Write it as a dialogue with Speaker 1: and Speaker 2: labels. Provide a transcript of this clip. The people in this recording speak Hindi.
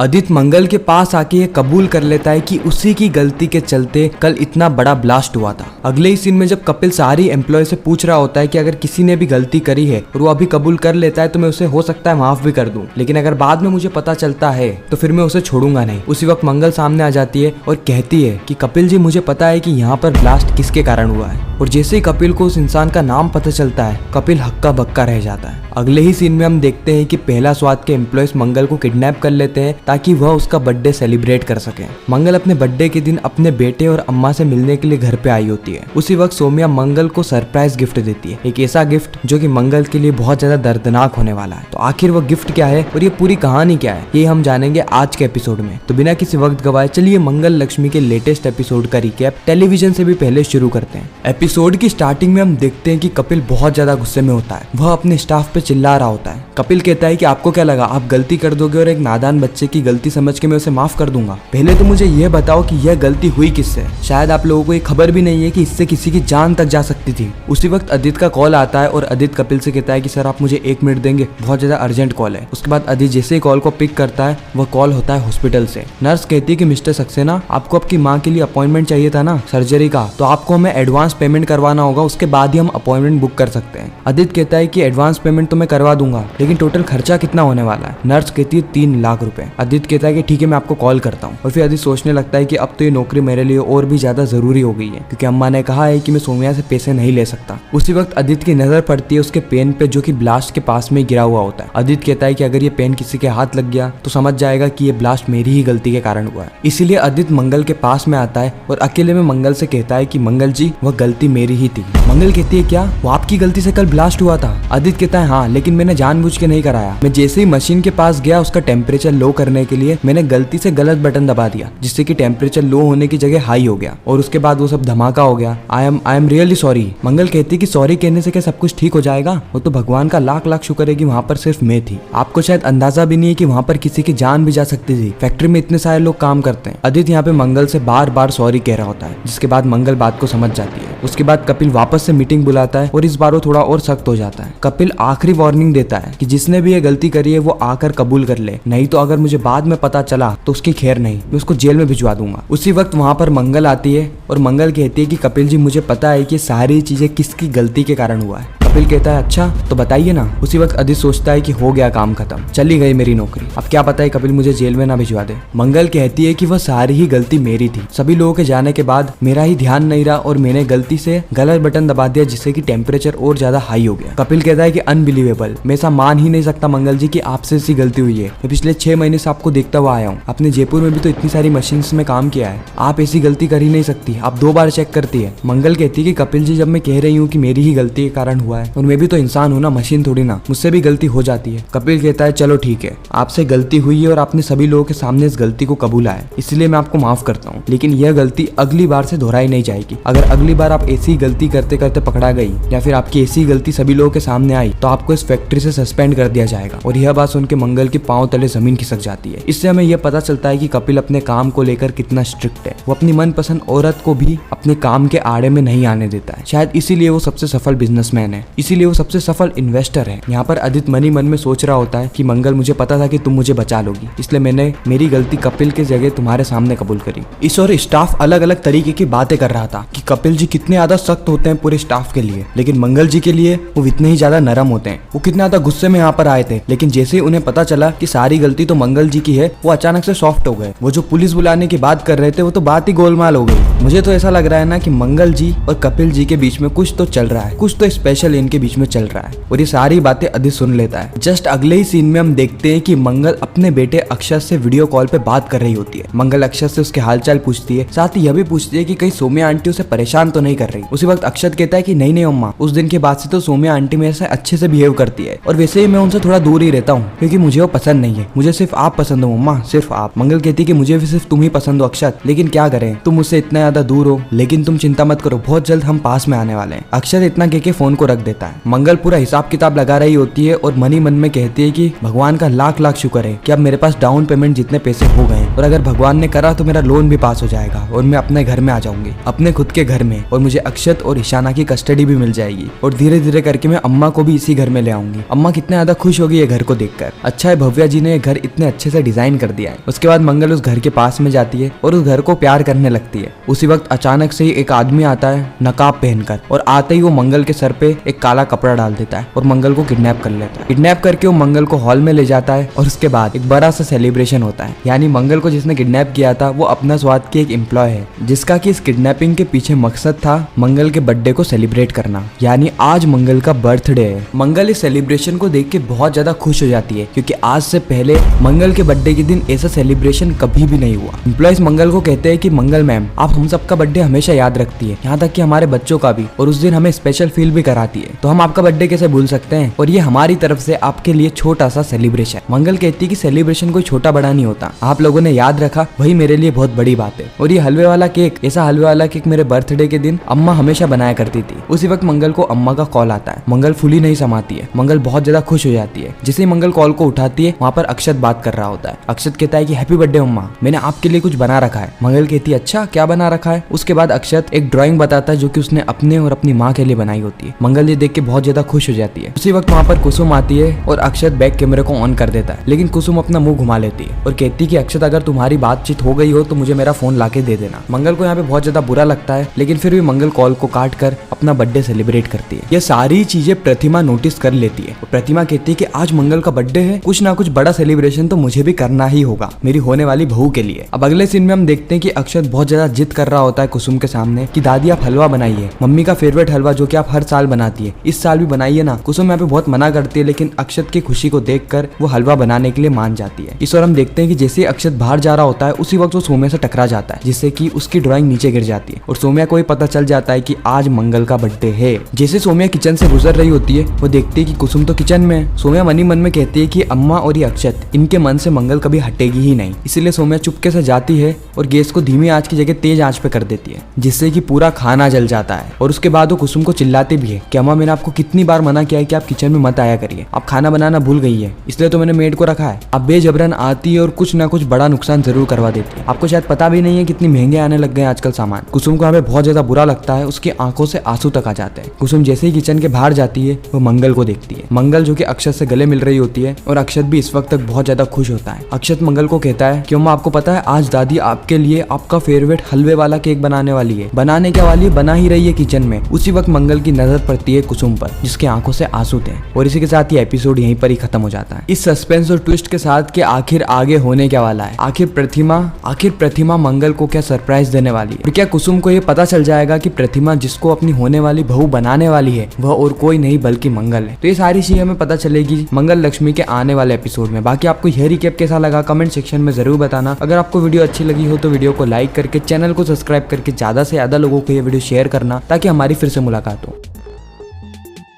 Speaker 1: अदित मंगल के पास आके ये कबूल कर लेता है कि उसी की गलती के चलते कल इतना बड़ा ब्लास्ट हुआ था। अगले ही सीन में जब कपिल सारी एम्प्लॉय से पूछ रहा होता है कि अगर किसी ने भी गलती करी है और वो अभी कबूल कर लेता है तो मैं उसे हो सकता है माफ भी कर दूं, लेकिन अगर बाद में मुझे पता चलता है तो फिर मैं उसे छोड़ूंगा नहीं। उसी वक्त मंगल सामने आ जाती है और कहती है कि कपिल जी, मुझे पता है कि यहाँ पर ब्लास्ट किसके कारण हुआ है। और जैसे ही कपिल को उस इंसान का नाम पता चलता है, कपिल हक्का बक्का रह जाता है। अगले ही सीन में हम देखते हैं कि पहला स्वाद के एम्प्लॉयज मंगल को किडनैप कर लेते हैं ताकि वह उसका बर्थडे सेलिब्रेट कर सके। मंगल अपने बर्थडे के दिन अपने बेटे और अम्मा से मिलने के लिए घर पे आई होती है। उसी वक्त सौम्या मंगल को सरप्राइज गिफ्ट देती है, एक ऐसा गिफ्ट जो कि मंगल के लिए बहुत ज्यादा दर्दनाक होने वाला है। तो आखिर वो गिफ्ट क्या है और ये पूरी कहानी क्या है, ये हम जानेंगे आज के एपिसोड में। तो बिना किसी वक्त गवाए चलिए मंगल लक्ष्मी के लेटेस्ट एपिसोड का रिकैप टेलीविजन से भी पहले शुरू करते हैं। एपिसोड की स्टार्टिंग में हम देखते हैं कि कपिल बहुत ज्यादा गुस्से में होता है। वह अपने स्टाफ पे चिल्ला रहा होता है। कपिल कहता है कि आपको क्या लगा आप गलती कर दोगे और एक नादान बच्चे की गलती समझ के मैं उसे माफ कर दूंगा? पहले तो मुझे यह बताओ कि यह गलती हुई किससे? शायद आप लोगों को ये खबर भी नहीं है कि इससे किसी की जान तक जा सकती थी। उसी वक्त अदित का कॉल आता है और अदित कपिल से कहता है कि सर आप मुझे 1 मिनट देंगे, बहुत ज्यादा अर्जेंट कॉल है। उसके बाद अदित जैसे ही कॉल को पिक करता है, वह कॉल होता है हॉस्पिटल से। नर्स कहती है कि मिस्टर सक्सेना, आपको आपकी माँ के लिए अपॉइंटमेंट चाहिए था ना सर्जरी का, तो आपको हमें एडवांस पेमेंट करवाना होगा, उसके बाद ही हम अपॉइंटमेंट बुक कर सकते हैं। अदित कहता है कि एडवांस पेमेंट तो मैं करवा दूंगा, लेकिन टोटल खर्चा कितना होने वाला है? नर्स कहती है 3 लाख रुपए। अदित कहता है कि ठीक है मैं आपको कॉल करता हूँ। और फिर अदित सोचने लगता है कि अब तो ये नौकरी मेरे लिए और भी ज्यादा जरूरी हो गई है, क्योंकि अम्मा ने कहा है कि मैं सौम्या से पैसे नहीं ले सकता। उसी वक्त अदित की नजर पड़ती है उसके पेन पे जो कि ब्लास्ट के पास में गिरा हुआ होता है। अदित कहता है कि अगर ये पेन किसी के हाथ लग गया तो समझ जाएगा कि ये ब्लास्ट मेरी ही गलती के कारण हुआ है। इसीलिए अदित मंगल के पास में आता है और अकेले में मंगल से कहता है कि मंगल जी, वह गलती मेरी ही थी। मंगल कहती है क्या वो आपकी गलती से कल ब्लास्ट हुआ था? अदित कहता है हाँ, लेकिन मैंने जानबूझ के नहीं कराया। मैं जैसे ही मशीन के पास गया उसका टेम्परेचर लो करने के लिए मैंने गलती से गलत बटन दबा दिया, जिससे कि टेम्परेचर लो होने की जगह हाई हो गया और उसके बाद वो सब धमाका हो गया। I am really sorry. Mangal कहती है कि सॉरी कहने से क्या सब कुछ ठीक हो जाएगा? वो तो भगवान का लाख लाख शुक्र है कि वहाँ पर सिर्फ मैं थी। आपको शायद अंदाजा भी नहीं है कि वहाँ पर किसी की जान भी जा सकती थी। फैक्ट्री में इतने सारे लोग काम करते हैं। अदित यहाँ पे मंगल से बार बार सॉरी कह रहा होता है, जिसके बाद मंगल बात को समझ जाती है। उसके बाद कपिल वापस से मीटिंग बुलाता है और इस बार वो थोड़ा और सख्त हो जाता है। कपिल आखिरी वार्निंग देता है कि जिसने भी ये गलती करी है वो आकर कबूल कर ले, नहीं तो अगर मुझे बाद में पता चला तो उसकी खैर नहीं, मैं उसको जेल में भिजवा दूंगा। उसी वक्त वहाँ पर मंगल आती है और मंगल कहती है कि कपिल जी, मुझे पता है कि सारी चीजें किसकी गलती के कारण हुआ है। कपिल कहता है अच्छा तो बताइए ना। उसी वक्त अदित सोचता है कि हो गया काम खत्म, चली गई मेरी नौकरी, अब क्या पता है कपिल मुझे जेल में ना भिजवा दे। मंगल कहती है कि वह सारी ही गलती मेरी थी। सभी लोगों के जाने के बाद मेरा ही ध्यान नहीं रहा और मैंने गलती से गलत बटन दबा दिया, जिससे कि टेम्परेचर और ज्यादा हाई हो गया। कपिल कहता है कि अनबिलीवेबल, मैं ऐसा मान ही नहीं सकता मंगल जी कि आपसे ऐसी गलती हुई है। मैं पिछले 6 महीने से आपको देखता हुआ आया हूँ। आपने जयपुर में भी तो इतनी सारी मशीन में काम किया है, आप ऐसी गलती कर ही नहीं सकती, आप 2 बार चेक करती है। मंगल कहती है कि कपिल जी, जब मैं कह रही हूँ कि मेरी ही गलती के कारण हुआ है और मैं भी तो इंसान हूँ ना, मशीन थोड़ी ना, मुझसे भी गलती हो जाती है। कपिल कहता है चलो ठीक है, आपसे गलती हुई है और आपने सभी लोगों के सामने इस गलती को कबूला है, इसलिए मैं आपको माफ करता हूँ, लेकिन यह गलती अगली बार से दोहराई नहीं जाएगी। अगर अगली बार आप ऐसी गलती करते करते पकड़ा गई या फिर आपकी ऐसी गलती सभी लोगों के सामने आई तो आपको इस फैक्ट्री से सस्पेंड कर दिया जाएगा। और यह बात सुन के मंगल के पांव तले जमीन खिसक जाती है। इससे हमें यह पता चलता है कि कपिल अपने काम को लेकर कितना स्ट्रिक्ट है। वो अपनी मनपसंद औरत को भी अपने काम के आड़े में नहीं आने देता है। शायद इसीलिए वो सबसे सफल बिजनेसमैन है, इसीलिए वो सबसे सफल इन्वेस्टर है। यहाँ पर अदित मन ही मन में सोच रहा होता है कि मंगल, मुझे पता था कि तुम मुझे बचा लोगी, इसलिए मैंने मेरी गलती कपिल के जगह तुम्हारे सामने कबूल करी। इस और स्टाफ अलग अलग तरीके की बातें कर रहा था कि कपिल जी कितने ज्यादा सख्त होते हैं पूरे स्टाफ के लिए, लेकिन मंगल जी के लिए वो इतने ही ज्यादा नरम होते हैं। वो कितना ज्यादा गुस्से में यहाँ पर आए थे, लेकिन जैसे ही उन्हें पता चला कि सारी गलती तो मंगल जी की है, वो अचानक से सॉफ्ट हो गए। वो जो पुलिस बुलाने की बात कर रहे थे वो तो बात ही गोलमाल हो गई। मुझे तो ऐसा लग रहा है ना कि मंगल जी और कपिल जी के बीच में कुछ तो चल रहा है, कुछ तो स्पेशल इनके बीच में चल रहा है। और ये सारी बातें अदित सुन लेता है। जस्ट अगले ही सीन में हम देखते हैं कि मंगल अपने बेटे अक्षत से वीडियो कॉल पे बात कर रही होती है। मंगल अक्षत से उसके हालचाल पूछती है, साथ ही यह भी पूछती है कि कहीं सौम्या आंटी उसे परेशान तो नहीं कर रही। उसी वक्त अक्षत कहता है कि नहीं नहीं अम्मा, उस दिन के बाद से तो सौम्या आंटी मेरे से अच्छे से बिहेव करती है और वैसे ही मैं उनसे थोड़ा दूर ही रहता हूँ क्योंकि मुझे वो पसंद नहीं है, मुझे सिर्फ आप पसंद हो अम्मा, सिर्फ आप। मंगल कहती है कि मुझे भी सिर्फ तुम ही पसंद हो अक्षत, लेकिन क्या करें, तुम मुझसे इतना ज्यादा दूर हो, लेकिन तुम चिंता मत करो, बहुत जल्द हम पास में आने वाले हैं। अक्षत इतना कह के फोन को रख देता देता है। मंगल पूरा हिसाब किताब लगा रही होती है और मन ही मन में कहती है कि भगवान का लाख लाख शुक्र है कि अब मेरे पास डाउन पेमेंट जितने पैसे हो गए और अगर भगवान ने करा तो मेरा लोन भी पास हो जाएगा और मैं अपने घर में आ जाऊंगी, अपने खुद के घर में, और मुझे अक्षत और ईशाना की कस्टडी भी मिल जाएगी और धीरे धीरे करके मैं अम्मा को भी इसी घर में ले आऊंगी। अम्मा कितने ज्यादा खुश होगी ये घर को देखकर। अच्छा है भव्या जी ने ये घर इतने अच्छे से डिजाइन कर दिया है। उसके बाद मंगल उस घर के पास में जाती है और उस घर को प्यार करने लगती है। उसी वक्त अचानक से ही एक आदमी आता है नकाब पहनकर, और आते ही वो मंगल के सर पे एक काला कपड़ा डाल देता है और मंगल को किडनैप कर लेता है। किडनैप करके वो मंगल को हॉल में ले जाता है और उसके बाद एक बड़ा सा सेलिब्रेशन होता है। यानी मंगल को जिसने किडनैप किया था वो अपना स्वाद की एक एम्प्लॉय है, जिसका कि इस किडनैपिंग के पीछे मकसद था मंगल के बर्थडे को सेलिब्रेट करना। यानी आज मंगल का बर्थडे है। मंगल इस सेलिब्रेशन को देख के बहुत ज्यादा खुश हो जाती है क्योंकि आज से पहले मंगल के बर्थडे के दिन ऐसा सेलिब्रेशन कभी भी नहीं हुआ। एम्प्लॉयज मंगल को कहते हैं कि मंगल मैम आप हम सबका बर्थडे हमेशा याद रखती है, यहाँ तक कि हमारे बच्चों का भी, और उस दिन हमें स्पेशल फील भी कराती है, तो हम आपका बर्थडे कैसे भूल सकते हैं, और ये हमारी तरफ से आपके लिए छोटा सा सेलिब्रेशन। मंगल कहती है कि सेलिब्रेशन कोई छोटा बड़ा नहीं होता, आप लोगों ने याद रखा वही मेरे लिए बहुत बड़ी बात है। और ये हलवे वाला केक, ऐसा हलवे वाला केक मेरे बर्थडे के दिन अम्मा हमेशा बनाया करती थी। उसी वक्त मंगल को अम्मा का कॉल आता है। मंगल फुली नहीं समाती है, मंगल बहुत ज्यादा खुश हो जाती है। जिसे मंगल कॉल को उठाती है वहाँ पर अक्षत बात कर रहा होता है। अक्षत कहता है कि हैप्पी बर्थडे अम्मा, मैंने आपके लिए कुछ बना रखा है। मंगल कहती है अच्छा क्या बना रखा है। उसके बाद अक्षत एक ड्राइंग बताता है जो कि उसने अपने और अपनी माँ के लिए बनाई होती है। मंगल ये देख के बहुत ज्यादा खुश हो जाती है। उसी वक्त वहाँ पर कुसुम आती है और अक्षत बैक कैमरे को ऑन कर देता है, लेकिन कुसुम अपना मुंह घुमा लेती है और कहती है कि अक्षत अगर तुम्हारी बातचीत हो गई हो तो मुझे मेरा फोन लाके दे देना। मंगल को यहाँ पे बहुत ज्यादा बुरा लगता है, लेकिन फिर भी मंगल कॉल को काट कर अपना बर्थडे सेलिब्रेट करती है। ये सारी चीजें प्रतिमा नोटिस कर लेती है। प्रतिमा कहती है कि आज मंगल का बर्थडे है, कुछ ना कुछ बड़ा सेलिब्रेशन तो मुझे भी करना ही होगा मेरी होने वाली बहू के लिए। अब अगले सीन में हम देखते हैं कि अक्षत बहुत ज्यादा जिद कर रहा होता है कुसुम के सामने कि दादी आप हलवा बनाइए, मम्मी का फेवरेट हलवा जो कि आप हर साल बनाती है, इस साल भी बनाइए ना। कुसुम यहाँ पे बहुत मना करती है, लेकिन अक्षत की खुशी को देखकर वो हलवा बनाने के लिए मान जाती है। इस और हम देखते हैं कि जैसे अक्षत बाहर जा रहा होता है उसी वक्त वो सोम्या से टकरा जाता है, जिससे कि उसकी ड्राइंग नीचे गिर जाती है और सोम्या को पता चल जाता है कि आज मंगल का बर्थडे है। जैसे सोम्या किचन से गुजर रही होती है वो देखती है कि कुसुम तो किचन में है। सोम्या मन ही मन में कहती है कि अम्मा और ये अक्षत, इनके मन से मंगल कभी हटेगी ही नहीं। इसलिए सोम्या चुपके से जाती है और गैस को धीमी आंच की जगह तेज आंच पे कर देती है, जिससे कि पूरा खाना जल जाता है। और उसके बाद वो कुसुम को चिल्लाती भी है कि अम्मा मैंने आपको कितनी बार मना किया है कि आप किचन में मत आया करिए, आप खाना बनाना भूल गई है, इसलिए तो मैंने मेड को रखा है। अब बेजबरन आती है और कुछ ना कुछ बड़ा नुकसान जरूर करवा देती है। आपको शायद पता भी नहीं है कितनी महंगे आने लग गए आजकल सामान। कुसुम को हमें बहुत ज्यादा बुरा लगता है, उसकी आंखों से आंसू तक आ जाते हैं। कुसुम जैसे ही किचन के बाहर जाती है वो मंगल को देखती है। मंगल जो कि अक्षत से गले मिल रही होती है और अक्षत भी इस वक्त तक बहुत ज्यादा खुश होता है। अक्षत मंगल को कहता है कि अम्मा आपको पता है आज दादी आपके लिए आपका फेवरेट हलवे वाला केक बनाने वाली है। बनाने क्या वाली है, बना ही रही है किचन में। उसी वक्त मंगल की नजर पड़ती है कुसुम पर, जिसकी आंखों से आंसू थे। और इसी के साथ ये एपिसोड यहीं पर ही खत्म हो जाता है, इस सस्पेंस और ट्विस्ट के साथ कि आखिर आगे होने क्या वाला है। आखिर प्रतिमा मंगल को क्या सरप्राइज देने वाली है। क्या कुसुम को ये पता चल जाएगा कि प्रतिमा जिसको अपनी होने वाली बहू बनाने वाली है वह और कोई नहीं बल्कि मंगल है। तो ये सारी चीजें हमें पता चलेगी मंगल लक्ष्मी के आने वाले एपिसोड में। बाकी आपको यह रिकैप कैसा लगा कमेंट सेक्शन में जरूर बताना। अगर आपको वीडियो अच्छी लगी हो तो वीडियो को लाइक करके चैनल को सब्सक्राइब करके ज्यादा से ज्यादा लोगों को ये वीडियो शेयर करना, ताकि हमारी फिर से मुलाकात हो।